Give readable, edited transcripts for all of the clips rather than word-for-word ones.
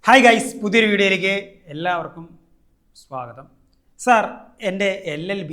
Hi guys, പുതിയൊരു വീഡിയോയിലേക്ക് എല്ലാവർക്കും സ്വാഗതം. സാർ, എൻ്റെ LLB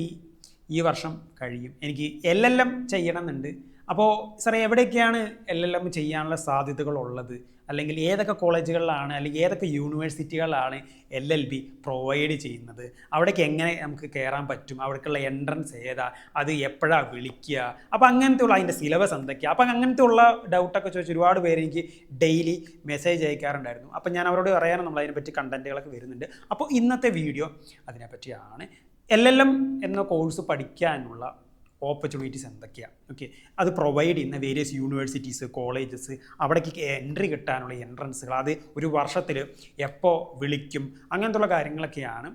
ഈ വർഷം കഴിയും. എനിക്ക് LLM ചെയ്യണമെന്നുണ്ട്. അപ്പോൾ സാർ, എവിടെയൊക്കെയാണ് LLM ചെയ്യാനുള്ള സാധ്യതകളുള്ളത്? അല്ലെങ്കിൽ ഏതൊക്കെ കോളേജുകളിലാണ് അല്ലെങ്കിൽ ഏതൊക്കെ യൂണിവേഴ്സിറ്റികളിലാണ് LLB പ്രൊവൈഡ് ചെയ്യുന്നത്? അവിടേക്ക് എങ്ങനെ നമുക്ക് കയറാൻ പറ്റും? അവിടേക്കുള്ള എൻട്രൻസ് ഏതാ? അത് എപ്പോഴാണ് വിളിക്കുക? അപ്പോൾ അങ്ങനത്തെ ഉള്ള അതിൻ്റെ സിലബസ് എന്തൊക്കെയാണ്? അപ്പം അങ്ങനത്തെ ഉള്ള ഡൗട്ടൊക്കെ ചോദിച്ച് ഒരുപാട് പേര് എനിക്ക് ഡെയിലി മെസ്സേജ് അയക്കാറുണ്ടായിരുന്നു. അപ്പം ഞാൻ അവരോട് പറയാനും നമ്മൾ അതിനെപ്പറ്റി കണ്ടൻറ്റുകളൊക്കെ വരുന്നുണ്ട്. അപ്പോൾ ഇന്നത്തെ വീഡിയോ അതിനെപ്പറ്റിയാണ്. LLM എന്ന കോഴ്സ് പഠിക്കാനുള്ള ഓപ്പർച്യൂണിറ്റീസ് എന്തൊക്കെയാണ്? ഓക്കെ, അത് പ്രൊവൈഡ് ചെയ്യുന്ന വേരിയസ് യൂണിവേഴ്സിറ്റീസ്, കോളേജസ്, അവിടേക്ക് എൻട്രി കിട്ടാനുള്ള എൻട്രൻസുകൾ, അത് ഒരു വർഷത്തിൽ എപ്പോൾ വിളിക്കും, അങ്ങനത്തുള്ള കാര്യങ്ങളൊക്കെയാണ്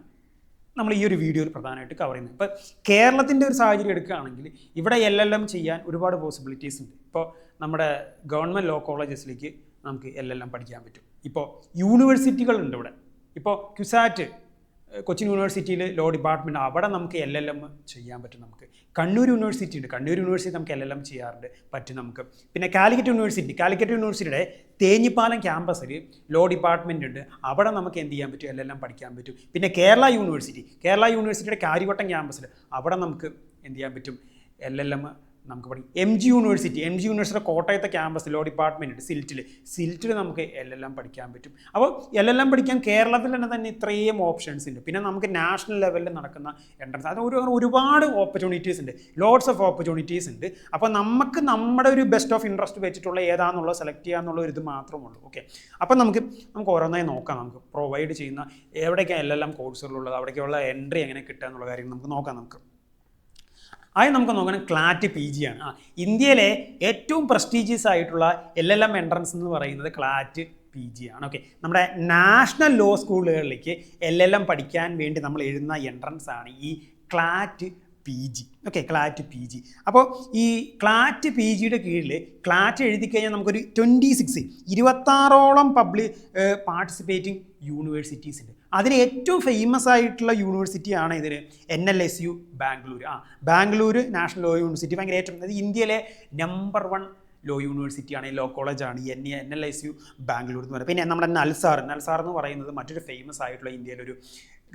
നമ്മൾ ഈ ഒരു വീഡിയോയിൽ പ്രധാനമായിട്ട് കവർ ചെയ്യുന്നത്. ഇപ്പോൾ കേരളത്തിൻ്റെ ഒരു സാഹചര്യം എടുക്കുകയാണെങ്കിൽ ഇവിടെ LLM ചെയ്യാൻ ഒരുപാട് പോസിബിലിറ്റീസ് ഉണ്ട്. ഇപ്പോൾ നമ്മുടെ ഗവൺമെൻറ് ലോ കോളേജസിലേക്ക് നമുക്ക് LLM പഠിക്കാൻ പറ്റും. ഇപ്പോൾ യൂണിവേഴ്സിറ്റികളുണ്ട് ഇവിടെ. ഇപ്പോൾ ക്യുസാറ്റ് കൊച്ചിൻ യൂണിവേഴ്സിറ്റിയിൽ ലോ ഡിപ്പാർട്ട്മെൻറ്റ്, അവിടെ നമുക്ക് LLM ചെയ്യാൻ പറ്റും. നമുക്ക് കണ്ണൂർ യൂണിവേഴ്സിറ്റി ഉണ്ട്. കണ്ണൂർ യൂണിവേഴ്സിറ്റി നമുക്ക് LLM ചെയ്യാറുണ്ട്, പറ്റും നമുക്ക്. പിന്നെ കാലിക്കറ്റ് യൂണിവേഴ്സിറ്റിയുടെ തേഞ്ഞിപ്പാലം ക്യാമ്പസിൽ ലോ ഡിപ്പാർട്ട്മെൻറ്റ് ഉണ്ട്. അവിടെ നമുക്ക് എന്ത് ചെയ്യാൻ പറ്റും? LLM പഠിക്കാൻ പറ്റും. പിന്നെ കേരള യൂണിവേഴ്സിറ്റിയുടെ കാര്യവട്ടം ക്യാമ്പസിൽ അവിടെ നമുക്ക് എന്ത് ചെയ്യാൻ പറ്റും? LLM നമുക്ക് പഠിക്കും. MG യൂണിവേഴ്സിറ്റിയുടെ കോട്ടയത്തെ ക്യാമ്പസ് ലോ ഡിപ്പാർട്ട്മെൻറ്റ് ഉണ്ട്. സിൽറ്റിൽ നമുക്ക് LLM പഠിക്കാൻ പറ്റും. അപ്പോൾ LLM പഠിക്കാൻ കേരളത്തിൽ തന്നെ ഇത്രയും ഓപ്ഷൻസ് ഉണ്ട്. പിന്നെ നമുക്ക് നാഷണൽ ലെവലിൽ നടക്കുന്ന എൻട്രൻസ്, അത് ഒരുപാട് ഓപ്പർച്യൂണിറ്റീസ് ഉണ്ട്, ലോട്ട്സ് ഓഫ് ഓപ്പർച്യൂണിറ്റീസ് ഉണ്ട്. അപ്പോൾ നമുക്ക് നമ്മുടെ ഒരു ബെസ്റ്റ് ഓഫ് ഇൻട്രസ്റ്റ് വെച്ചിട്ടുള്ള ഏതാണെന്നുള്ളത് സെലക്ട് ചെയ്യാന്നുള്ള ഒരു ഇത് മാത്രമേ ഉള്ളൂ. ഓക്കെ, അപ്പം നമുക്ക് ഓരോന്നായി നോക്കാം. നമുക്ക് പ്രൊവൈഡ് ചെയ്യുന്ന എവിടേക്കാണ് LLM കോഴ്സുകളുള്ളത്, അവിടേക്കുള്ള എൻട്രി എങ്ങനെ കിട്ടുക എന്നുള്ള കാര്യം നമുക്ക് നോക്കാം. അത് നമുക്ക് നോക്കണം. ക്ലാറ്റ് PG ആണ്. ഇന്ത്യയിലെ ഏറ്റവും പ്രസ്റ്റീജിയസ് ആയിട്ടുള്ള LLM എൻട്രൻസ് എന്ന് പറയുന്നത് ക്ലാറ്റ് PG ആണ്. ഓക്കെ, നമ്മുടെ നാഷണൽ ലോ സ്കൂളുകളിലേക്ക് LLM പഠിക്കാൻ വേണ്ടി നമ്മൾ എഴുതുന്ന എൻട്രൻസ് ആണ് ഈ ക്ലാറ്റ് PG. Okay, ക്ലാറ്റ് PG. അപ്പോൾ ഈ ക്ലാറ്റ് PGയുടെ കീഴിൽ ക്ലാറ്റ് എഴുതി കഴിഞ്ഞാൽ നമുക്കൊരു 26ഓളം പാർട്ടിസിപ്പേറ്റിംഗ് യൂണിവേഴ്സിറ്റീസ് ഉണ്ട്. അതിൽ ഏറ്റവും ഫേമസ് ആയിട്ടുള്ള യൂണിവേഴ്സിറ്റിയാണ് ഇതിന് NLSU Bangalore. Bangalore national law university ഭയങ്കര ഏറ്റവും ഇന്ത്യയിലെ നമ്പർ 1 ലോ യൂണിവേഴ്സിറ്റിയാണ്, ലോ കോളേജാണ് NLSU ബാംഗ്ലൂർ എന്ന് പറയുന്നത്. പിന്നെ നമ്മുടെ നൽസാർ എന്ന് പറയുന്നത് മറ്റൊരു ഫേമസ് ആയിട്ടുള്ള ഇന്ത്യയിലൊരു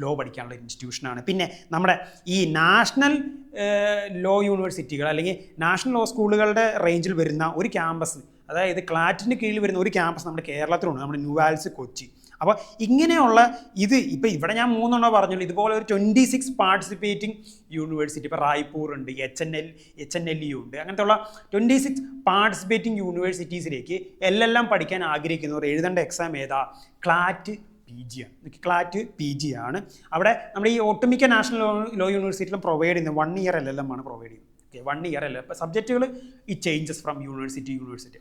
ലോ പഠിക്കാനുള്ള ഇൻസ്റ്റിറ്റ്യൂഷനാണ്. പിന്നെ നമ്മുടെ ഈ നാഷണൽ ലോ യൂണിവേഴ്സിറ്റികൾ അല്ലെങ്കിൽ നാഷണൽ ലോ സ്കൂളുകളുടെ റേഞ്ചിൽ വരുന്ന ഒരു ക്യാമ്പസ്, അതായത് ക്ലാറ്റിൻ്റെ കീഴിൽ വരുന്ന ഒരു ക്യാമ്പസ് നമ്മുടെ കേരളത്തിലുണ്ട്, നമ്മുടെ ന്യൂവാൽസ് കൊച്ചി. അപ്പോൾ ഇങ്ങനെയുള്ള ഇപ്പോൾ ഇവിടെ ഞാൻ 3 പറഞ്ഞുള്ളൂ. ഇതുപോലെ ഒരു 26 പാർട്ടിസിപ്പേറ്റിംഗ് യൂണിവേഴ്സിറ്റി, ഇപ്പോൾ റായ്പൂർ ഉണ്ട്, HNLU ഉണ്ട്. അങ്ങനത്തെയുള്ള 26 പാർട്ടിസിപ്പേറ്റിംഗ് യൂണിവേഴ്സിറ്റീസിലേക്ക് LLM പഠിക്കാൻ ആഗ്രഹിക്കുന്നവർ എഴുതേണ്ട എക്സാം ഏതാ? ക്ലാറ്റ് PG ആണ്. അവിടെ നമ്മുടെ ഈ ഒട്ടുമിക്ക നാഷണൽ ലോ യൂണിവേഴ്സിറ്റിയിലും പ്രൊവൈഡ് ചെയ്യുന്നത് 1 ഇയർ LLM ആണ് പ്രൊവൈഡ് ചെയ്യുന്നത്. Okay, 1 year LLM. ഇപ്പോൾ സബ്ജക്റ്റുകൾ ഈ changes from university.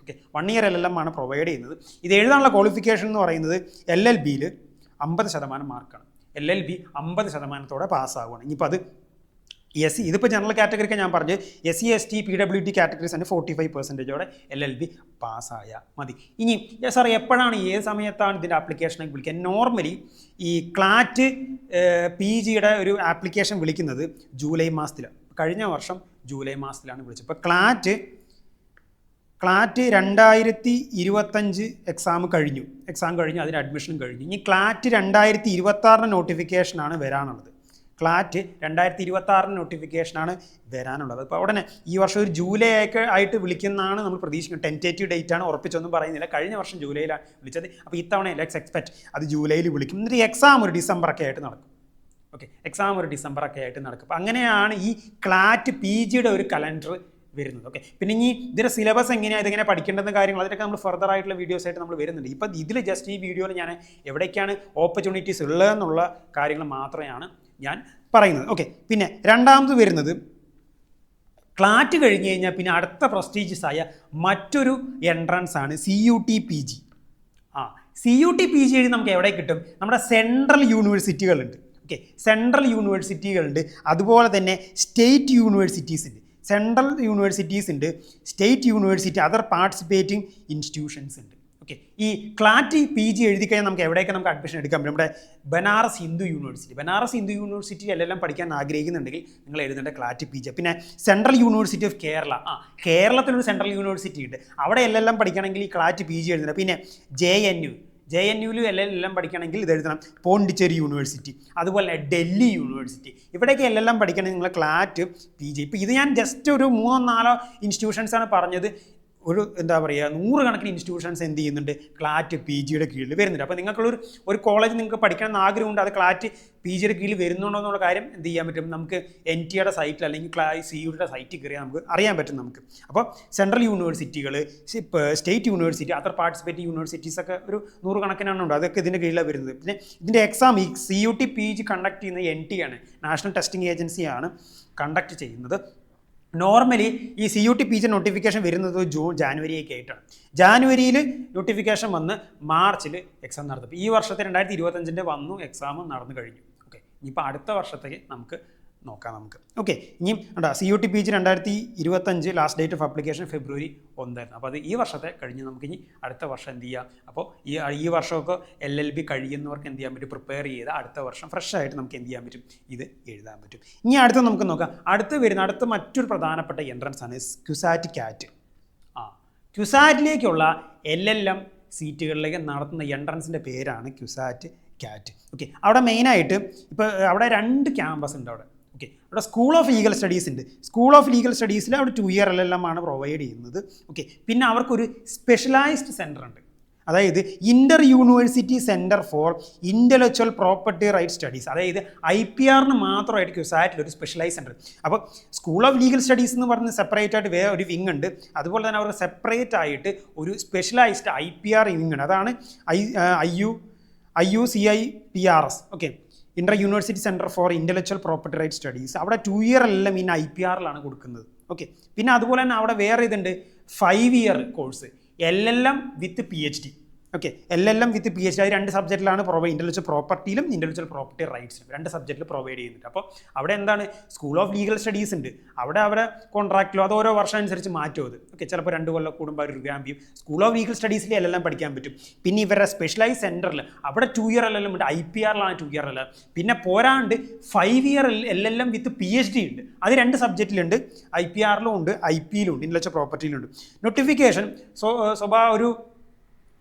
Okay, 1 year LLM ആണ് പ്രൊവൈഡ് ചെയ്യുന്നത്. ഇത് എഴുതാനുള്ള ക്വാളിഫിക്കേഷൻ എന്ന് പറയുന്നത് LLBയിൽ 50% മാർക്കാണ്. LLB 50% പാസ്സാവുകയാണ്. ഇനിയിപ്പോൾ അത് ഇതിപ്പോൾ ജനറൽ കാറ്റഗറിക്ക് ഞാൻ പറഞ്ഞു, SC ST PWD കാറ്റഗറീസ് തന്നെ 45% LLB പാസ്സായാൽ മതി. ഇനി സാർ, എപ്പോഴാണ് ഏത് സമയത്താണ് ഇതിൻ്റെ ആപ്ലിക്കേഷനൊക്കെ വിളിക്കുക? നോർമലി ഈ ക്ലാറ്റ് PGയുടെ ഒരു ആപ്ലിക്കേഷൻ വിളിക്കുന്നത് ജൂലൈ മാസത്തിലാണ്. കഴിഞ്ഞ വർഷം ജൂലൈ മാസത്തിലാണ് വിളിച്ചത്. ഇപ്പോൾ ക്ലാറ്റ് 2025 എക്സാം കഴിഞ്ഞു, അതിന് അഡ്മിഷൻ കഴിഞ്ഞു. ഇനി ക്ലാറ്റ് 2026 നോട്ടിഫിക്കേഷനാണ് വരാനുള്ളത്. ക്ലാറ്റ് 2026 നോട്ടിഫിക്കേഷനാണ് വരാനുള്ളത്. അപ്പോൾ ഉടനെ ഈ വർഷം ഒരു ജൂലൈ ആയിട്ട് വിളിക്കുന്നതാണ് നമ്മൾ പ്രതീക്ഷിക്കുന്നത്. ടെൻറ്റേറ്റീവ് ഡേറ്റ് ആണ്, ഉറപ്പിച്ചൊന്നും പറയുന്നില്ല. കഴിഞ്ഞ വർഷം ജൂലൈയിലാണ് വിളിച്ചത്. അപ്പോൾ ഇത്തവണ ലെറ്റ്സ് എക്സ്പെക്ട് അത് ജൂലൈയിൽ വിളിക്കും. എന്നിട്ട് എക്സാം ഒരു ഡിസംബറൊക്കെ ആയിട്ട് നടക്കും. ഓക്കെ, അപ്പോൾ അങ്ങനെയാണ് ഈ ക്ലാറ്റ് PGയുടെ ഒരു കലണ്ടർ വരുന്നത്. ഓക്കെ, പിന്നെ ഇനി ഇതിൻ്റെ സിലബസ് എങ്ങനെയാണ്, ഇതെങ്ങനെ പഠിക്കേണ്ടെന്ന കാര്യങ്ങൾ അതിനൊക്കെ നമ്മൾ ഫർദർ ആയിട്ടുള്ള വീഡിയോസ് ആയിട്ട് നമ്മൾ വരുന്നുണ്ട്. ഇപ്പോൾ ഇതിൽ ജസ്റ്റ് ഈ വീഡിയോയിൽ ഞാൻ എവിടേക്കാണ് ഓപ്പർച്യൂണിറ്റീസ് ഉള്ളതെന്നുള്ള കാര്യങ്ങൾ മാത്രമാണ് ഞാൻ പറയുന്നത്. ഓക്കെ, പിന്നെ രണ്ടാമത് വരുന്നത് ക്ലാറ്റ് കഴിഞ്ഞ് കഴിഞ്ഞാൽ പിന്നെ അടുത്ത പ്രസ്റ്റീജിയസ് ആയ മറ്റൊരു എൻട്രൻസ് ആണ് CUT PG. CUT PG എഴുതി നമുക്ക് എവിടെ കിട്ടും? നമ്മുടെ സെൻട്രൽ യൂണിവേഴ്സിറ്റികളുണ്ട്. ഓക്കെ, അതുപോലെ തന്നെ സ്റ്റേറ്റ് യൂണിവേഴ്സിറ്റീസ് ഉണ്ട്. സെൻട്രൽ യൂണിവേഴ്സിറ്റീസ് ഉണ്ട്, state university, other participating institutions ഉണ്ട്. ഓക്കെ, ഈ ക്ലാറ്റ് PG എഴുതി കഴിഞ്ഞാൽ നമുക്ക് എവിടെയൊക്കെ നമുക്ക് അഡ്മിഷൻ എടുക്കാൻ പറ്റും? നമ്മുടെ ബനാറസ് ഹിന്ദു യൂണിവേഴ്സിറ്റി LLM പഠിക്കാൻ ആഗ്രഹിക്കുന്നുണ്ടെങ്കിൽ നിങ്ങൾ എഴുതേണ്ട ക്ലാറ്റ് PG. പിന്നെ സെൻട്രൽ യൂണിവേഴ്സിറ്റി ഓഫ് കേരള, കേരളത്തിലൊരു സെൻട്രൽ യൂണിവേഴ്സിറ്റി ഉണ്ട്, അവിടെ LLM പഠിക്കണമെങ്കിൽ ഈ ക്ലാറ്റ് PG എഴുതുന്നത്. പിന്നെ JNUവിലും LLM പഠിക്കണമെങ്കിൽ ഇത് എഴുതണം, പോണ്ടിച്ചേരി യൂണിവേഴ്സിറ്റി, അതുപോലെ ഡൽഹി യൂണിവേഴ്സിറ്റി. ഇവിടേക്ക് LLM പഠിക്കണമെങ്കിൽ നിങ്ങൾ ക്ലാറ്റ് PG. ഇപ്പോൾ ഇത് ഞാൻ ജസ്റ്റ് ഒരു 3-4 ഇൻസ്റ്റിറ്റ്യൂഷൻസാണ് പറഞ്ഞത്. ഒരു എന്താ പറയുക 100 കണക്കിന് ഇൻസ്റ്റിറ്റ്യൂഷൻസ് എന്ത് ചെയ്യുന്നുണ്ട്, ക്ലാറ്റ് PGയുടെ കീഴിൽ വരുന്നുണ്ട്. അപ്പോൾ നിങ്ങൾക്കുള്ളൊരു കോളേജ് നിങ്ങൾക്ക് പഠിക്കണം എന്ന് ആഗ്രഹമുണ്ട്, അത് ക്ലാറ്റ് PGയുടെ കീഴിൽ വരുന്നുണ്ടോ എന്നുള്ള കാര്യം എന്ത് ചെയ്യാൻ പറ്റും, നമുക്ക് NTയുടെ സൈറ്റിൽ അല്ലെങ്കിൽ CUയുടെ സൈറ്റിൽ കയറിയാൽ നമുക്ക് അറിയാൻ പറ്റും നമുക്ക്. അപ്പോൾ സെൻട്രൽ യൂണിവേഴ്സിറ്റികൾ, state university, other participate universities ഒക്കെ ഒരു 100 കണക്കിനാണ് ഉണ്ട്, അതൊക്കെ ഇതിൻ്റെ കീഴിലാണ് വരുന്നത്. പിന്നെ ഇതിൻ്റെ എക്സാം ഈ CUT PG കണ്ടക്ട് ചെയ്യുന്നത് NT ആണ്, നാഷണൽ ടെസ്റ്റിംഗ് ഏജൻസിയാണ് കണ്ടക്ട് ചെയ്യുന്നത്. നോർമലി ഈ CUT PG നോട്ടിഫിക്കേഷൻ വരുന്നത് ജാനുവരി ഒക്കെ ആയിട്ടാണ്. ജാനുവരിയിൽ നോട്ടിഫിക്കേഷൻ വന്ന് മാർച്ചിൽ എക്സാം നടത്തും. ഈ വർഷത്തെ 2025 വന്നു, എക്സാം നടന്നു കഴിഞ്ഞു. ഓക്കെ, ഇനിയിപ്പോൾ അടുത്ത വർഷത്തേക്ക് നമുക്ക് നോക്കാം നമുക്ക്. ഓക്കെ, ഇനിയും CUT PG 2025 last date of application February 1 ആയിരുന്നു. അപ്പോൾ അത് ഈ വർഷത്തെ കഴിഞ്ഞ് നമുക്കിനി അടുത്ത വർഷം എന്ത് ചെയ്യാം. അപ്പോൾ ഈ വർഷമൊക്കെ LLB കഴിയുന്നവർക്ക് എന്ത് ചെയ്യാൻ പറ്റും, പ്രിപ്പയർ ചെയ്ത് അടുത്ത വർഷം ഫ്രഷ് ആയിട്ട് നമുക്ക് എന്ത് ചെയ്യാൻ പറ്റും, ഇത് എഴുതാൻ പറ്റും. ഇനി അടുത്ത് നമുക്ക് നോക്കാം. അടുത്ത മറ്റൊരു പ്രധാനപ്പെട്ട എൻട്രൻസ് ആണ് QSAT CAT. QSATിലേക്കുള്ള LLM സീറ്റുകളിലേക്ക് നടത്തുന്ന എൻട്രൻസിൻ്റെ പേരാണ് QSAT CAT. ഓക്കെ, അവിടെ മെയിനായിട്ട് ഇപ്പോൾ അവിടെ 2 ക്യാമ്പസ് ഉണ്ട് അവിടെ. ഓക്കെ, അവിടെ സ്കൂൾ ഓഫ് ലീഗൽ സ്റ്റഡീസ് ഉണ്ട്. സ്കൂൾ ഓഫ് ലീഗൽ സ്റ്റഡീസിൽ അവിടെ 2 ഇയർ LLM ആണ് പ്രൊവൈഡ് ചെയ്യുന്നത്. ഓക്കെ, പിന്നെ അവർക്കൊരു സ്പെഷ്യലൈസ്ഡ് സെൻറ്റർ ഉണ്ട്, അതായത് inter university centre for intellectual property right studies, അതായത് IPRന് മാത്രമായിട്ട് QSATിൽ ഒരു സ്പെഷ്യലൈസ് സെൻറ്റർ. അപ്പോൾ സ്കൂൾ ഓഫ് ലീഗൽ സ്റ്റഡീസ് എന്ന് പറഞ്ഞ് സെപ്പറേറ്റ് ആയിട്ട് വേറെ ഒരു വിങ് ഉണ്ട്, അതുപോലെ തന്നെ അവർക്ക് സെപ്പറേറ്റ് ആയിട്ട് ഒരു സ്പെഷ്യലൈസ്ഡ് IPR വിങ് ഉണ്ട്, അതാണ് IUCIPRS. Okay, inter university centre for intellectual property right studies. അവിടെ 2 ഇയർ LLM ഇൻ IPRലാണ് കൊടുക്കുന്നത്. ഓക്കെ, പിന്നെ അതുപോലെ തന്നെ അവിടെ വേറെ ഇതുണ്ട് 5 ഇയർ കോഴ്സ് LLM വിത്ത് PhD. ഓക്കെ, LLM വിത്ത് PhD, അത് 2 സബ്ജക്റ്റിലാണ് ഇൻ്റലക്ച്വൽ പ്രോപ്പർട്ടിയിലും ഇൻ്റലക്ച്വൽ പ്രോപ്പർട്ടി റൈറ്റ്സിലും 2 സബ്ജക്റ്റിൽ പ്രൊവൈഡ് ചെയ്യുന്നുണ്ട്. അപ്പോൾ അവിടെ എന്താണ്, സ്കൂൾ ഓഫ് ലീഗൽ സ്റ്റഡീസ് ഉണ്ട്, അവിടെ അവരെ കോൺട്രാക്റ്റിലോ അത് ഓരോ വർഷം അനുസരിച്ച് മാറ്റും അത്. ഓക്കെ, ചിലപ്പോൾ 2 കൊല്ലം കൂടുമ്പോൾ ഒരു റിവാമ്പ് ചെയ്യും. സ്കൂൾ ഓഫ് ലീഗൽ സ്റ്റഡീസിൽ LLM പഠിക്കാൻ പറ്റും. പിന്നെ ഇവരുടെ സ്പെഷ്യലൈസ് സെൻറ്ററിൽ അവിടെ 2 ഇയർ LLM ഉണ്ട്, IPRലാണ് 2 ഇയർ LLM. പിന്നെ പോരാണ്ട് 5 ഇയർ LLM വിത്ത് PhD ഉണ്ട്, അത് 2 സബ്ജക്റ്റിലുണ്ട്, IPRലും ഉണ്ട്, IPയിലും ഉണ്ട്, ഇൻ്റലക്ച്വൽ പ്രോപ്പർട്ടിയിലുണ്ട്. നോട്ടിഫിക്കേഷൻ ഒരു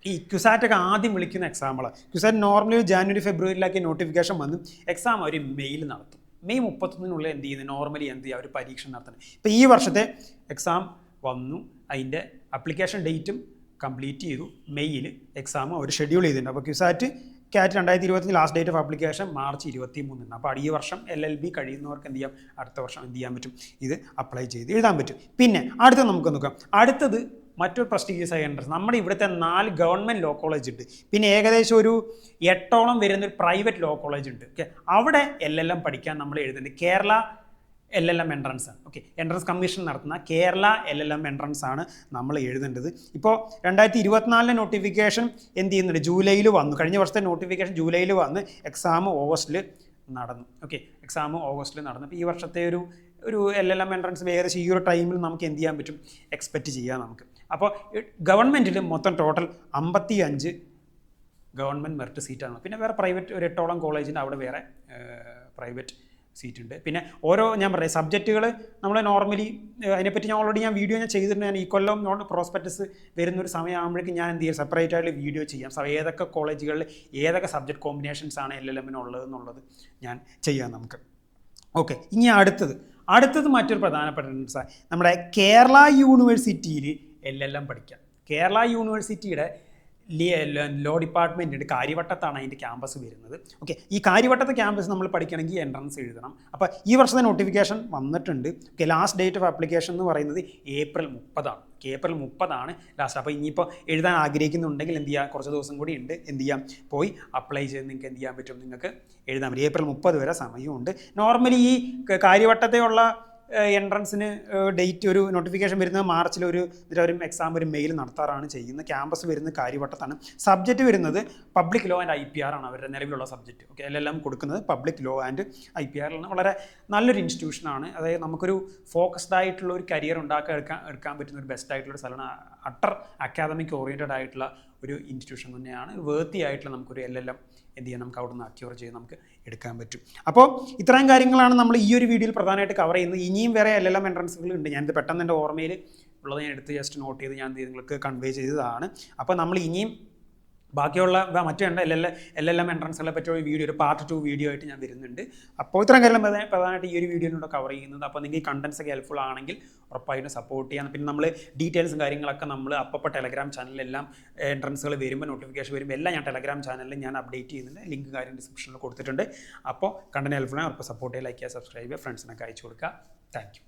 ഈ QSAT ഒക്കെ ആദ്യം വിളിക്കുന്ന എക്സാമുകൾ. QSAT നോർമലി ജാനുവരി ഫെബ്രുവരിയിലൊക്കെ നോട്ടിഫിക്കേഷൻ വന്ന് എക്സാം അവർ മെയിൽ നടത്തും. മെയ് 31 എന്ത് ചെയ്യുന്നത്, നോർമലി എന്ത് ചെയ്യുക, ഒരു പരീക്ഷ നടത്തുന്നത്. ഇപ്പോൾ ഈ വർഷത്തെ എക്സാം വന്നു, അതിൻ്റെ അപ്ലിക്കേഷൻ ഡേറ്റും കംപ്ലീറ്റ് ചെയ്തു, മെയ്യിൽ എക്സാം അവർ ഷെഡ്യൂൾ ചെയ്തിട്ടുണ്ട്. അപ്പോൾ QSAT CAT 2025 last date of application March 23. അപ്പോൾ ഈ വർഷം LLB കഴിയുന്നവർക്ക് എന്ത് ചെയ്യാം, അടുത്ത വർഷം എന്ത് ചെയ്യാൻ പറ്റും, ഇത് അപ്ലൈ ചെയ്ത് എഴുതാൻ പറ്റും. പിന്നെ അടുത്ത നമുക്ക് നോക്കാം. അടുത്തത് മറ്റൊരു പ്രസ്റ്റീജിയസ് ആയ എൻട്രൻസ്. നമ്മുടെ ഇവിടുത്തെ 4 ഗവൺമെൻറ് ലോ കോളേജ് ഉണ്ട്, പിന്നെ ഏകദേശം ഒരു 8ഓളം വരുന്നൊരു പ്രൈവറ്റ് ലോ കോളേജ് ഉണ്ട്. ഓക്കെ, അവിടെ LLM പഠിക്കാൻ നമ്മൾ എഴുതുന്നുണ്ട്. Kerala LLM entrance. Okay, entrance commission നടത്തുന്ന കേരള LLM എൻട്രൻസ് ആണ് നമ്മൾ എഴുതേണ്ടത്. ഇപ്പോൾ 2024 നോട്ടിഫിക്കേഷൻ എന്ത് ചെയ്യുന്നുണ്ട്, ജൂലൈയിൽ വന്നു. കഴിഞ്ഞ വർഷത്തെ നോട്ടിഫിക്കേഷൻ ജൂലൈയിൽ വന്ന് എക്സാം ഓഗസ്റ്റിൽ നടന്നു. ഓക്കെ, എക്സാം ഓഗസ്റ്റിൽ നടന്നു. അപ്പോൾ ഈ വർഷത്തെ ഒരു LLM എൻട്രൻസ് ഏകദേശം ഈ ഒരു ടൈമിൽ നമുക്ക് എന്ത് ചെയ്യാൻ പറ്റും, എക്സ്പെക്റ്റ് ചെയ്യാം നമുക്ക്. അപ്പോൾ ഗവൺമെൻറ്റിൽ മൊത്തം ടോട്ടൽ 55 ഗവൺമെൻറ് മെറിറ്റ് സീറ്റാണ്. പിന്നെ വേറെ പ്രൈവറ്റ് ഒരു 8ഓളം കോളേജിൻ്റെ അവിടെ വേറെ പ്രൈവറ്റ് സീറ്റ് ഉണ്ട്. പിന്നെ ഞാൻ പറയാം സബ്ജക്റ്റുകൾ നമ്മൾ നോർമലി അതിനെപ്പറ്റി ഓൾറെഡി വീഡിയോ ചെയ്തിട്ടുണ്ട്. ഞാൻ ഈ കൊല്ലം പ്രോസ്പെക്ടസ് വരുന്നൊരു സമയമാകുമ്പോഴേക്കും ഞാൻ എന്ത് ചെയ്യും, സെപ്പറേറ്റ് ആയിട്ട് വീഡിയോ ചെയ്യാം. ഏതൊക്കെ കോളേജുകളിൽ ഏതൊക്കെ സബ്ജക്റ്റ് കോമ്പിനേഷൻസ് ആണ് LLMനുള്ളത് എന്നുള്ളത് ഞാൻ ചെയ്യാം നമുക്ക്. ഓക്കെ, ഇനി അടുത്തത് മറ്റൊരു പ്രധാനപ്പെട്ട നമ്മുടെ കേരള യൂണിവേഴ്സിറ്റിയിൽ LLM പഠിക്കാം. കേരള യൂണിവേഴ്സിറ്റിയുടെ ലോ ഡിപ്പാർട്ട്മെൻറ്റ് കാര്യവട്ടത്താണ് അതിൻ്റെ ക്യാമ്പസ് വരുന്നത്. ഓക്കെ, ഈ കാര്യവട്ടത്തെ ക്യാമ്പസ് നമ്മൾ പഠിക്കണമെങ്കിൽ എൻട്രൻസ് എഴുതണം. അപ്പോൾ ഈ വർഷത്തെ നോട്ടിഫിക്കേഷൻ വന്നിട്ടുണ്ട്. Okay, last date of application എന്ന് പറയുന്നത് ഏപ്രിൽ 30 ഏപ്രിൽ 30 ലാസ്റ്റ്. അപ്പോൾ ഇനിയിപ്പോൾ എഴുതാൻ ആഗ്രഹിക്കുന്നുണ്ടെങ്കിൽ എന്ത് ചെയ്യുക, കുറച്ച് ദിവസം കൂടി ഉണ്ട്, എന്ത് ചെയ്യാം, പോയി അപ്ലൈ ചെയ്ത് നിങ്ങൾക്ക് എന്ത് ചെയ്യാൻ പറ്റും, നിങ്ങൾക്ക് എഴുതാൻ പറ്റും. ഏപ്രിൽ 30 വരെ സമയമുണ്ട്. നോർമലി ഈ കാര്യവട്ടത്തെയുള്ള എൻട്രൻസിന് ഡേറ്റ് ഒരു നോട്ടിഫിക്കേഷൻ വരുന്നത് മാർച്ചിൽ ഒരു എക്സാം ഒരു മെയിൽ നടത്താറാണ് ചെയ്യുന്നത്. ക്യാമ്പസ് വരുന്നത് കാര്യവട്ടത്താണ്. സബ്ജക്റ്റ് വരുന്നത് പബ്ലിക് ലോ ആൻഡ് IPR ആണ് അവരുടെ നിലവിലുള്ള സബ്ജക്റ്റ്. ഓക്കെ, LLM കൊടുക്കുന്നത് പബ്ലിക് ലോ ആൻഡ് IPR ആണ്. വളരെ നല്ലൊരു ഇൻസ്റ്റിറ്റ്യൂഷനാണ്. അതായത് നമുക്കൊരു ഫോക്കസ്ഡ് ആയിട്ടുള്ള ഒരു കരിയർ എടുക്കാൻ പറ്റുന്ന ഒരു ബെസ്റ്റ് ആയിട്ടുള്ള സ്ഥലമാണ്. അട്ടർ അക്കാദമിക് ഓറിയൻറ്റഡ് ആയിട്ടുള്ള ഒരു ഇൻസ്റ്റിറ്റ്യൂഷൻ തന്നെയാണ്. വേർത്തി ആയിട്ടുള്ള നമുക്കൊരു LLM എന്ത് ചെയ്യാം, നമുക്ക് അവിടെ നിന്ന് അക്യൂർ ചെയ്ത് നമുക്ക് എടുക്കാൻ പറ്റും. അപ്പോൾ ഇത്രയും കാര്യങ്ങളാണ് നമ്മൾ ഈ ഒരു വീഡിയോയിൽ പ്രധാനമായിട്ട് കവർ ചെയ്യുന്നത്. ഇനിയും വേറെ LLM എൻട്രൻസുകൾ ഉണ്ട്. ഞാനിത് പെട്ടെന്ന് എൻ്റെ ഓർമ്മയിൽ ഉള്ളത് ഞാൻ എടുത്ത് ജസ്റ്റ് നോട്ട് ചെയ്ത് ഞാൻ നിങ്ങൾക്ക് കൺവേ ചെയ്തതാണ്. അപ്പോൾ നമ്മൾ ഇനിയും ബാക്കിയുള്ള മറ്റുണ്ട് എല്ലാം എൻട്രൻസുകളെ പറ്റിയുള്ള വീഡിയോ ഒരു പാർട്ട് 2 വീഡിയോ ആയിട്ട് ഞാൻ വരുന്നുണ്ട്. അപ്പോൾ ഇത്രയും കാര്യം പ്രധാനമായിട്ട് ഈ ഒരു വീഡിയോയിലൂടെ കവർ ചെയ്യുന്നത്. അപ്പോൾ നിങ്ങൾക്ക് ഈ കണ്ടൻസ് ഒക്കെ ഹെൽപ്ഫുൾ ആണെങ്കിൽ ഉറപ്പായിട്ടും സപ്പോർട്ട് ചെയ്യാം. പിന്നെ നമ്മൾ ഡീറ്റെയിൽസും കാര്യങ്ങളൊക്കെ നമ്മൾ അപ്പോൾ ടെലഗ്രാം ചാനലിലെല്ലാം എൻട്രൻസുകൾ വരുമ്പോൾ നോട്ടിഫിക്കേഷൻ വരുമ്പോൾ എല്ലാം ഞാൻ ടെലഗ്രാം ചാനലിൽ ഞാൻ അപ്ഡേറ്റ് ചെയ്യുന്നുണ്ട്. ലിങ്ക് കാര്യം ഡിസ്ക്രിപ്ഷനിൽ കൊടുത്തിട്ടുണ്ട്. അപ്പോൾ കണ്ടന്റ് ഹെൽപ്ഫുൾ ആണ്. ഉറപ്പ് സപ്പോർട്ട് ചെയ്യുക, ലൈക്ക് ചെയ്യുക, സബ്സ്ക്രൈബ് ചെയ്യുക, ഫ്രണ്ട്സിനൊക്കെ അയച്ചു കൊടുക്കുക. Thank you.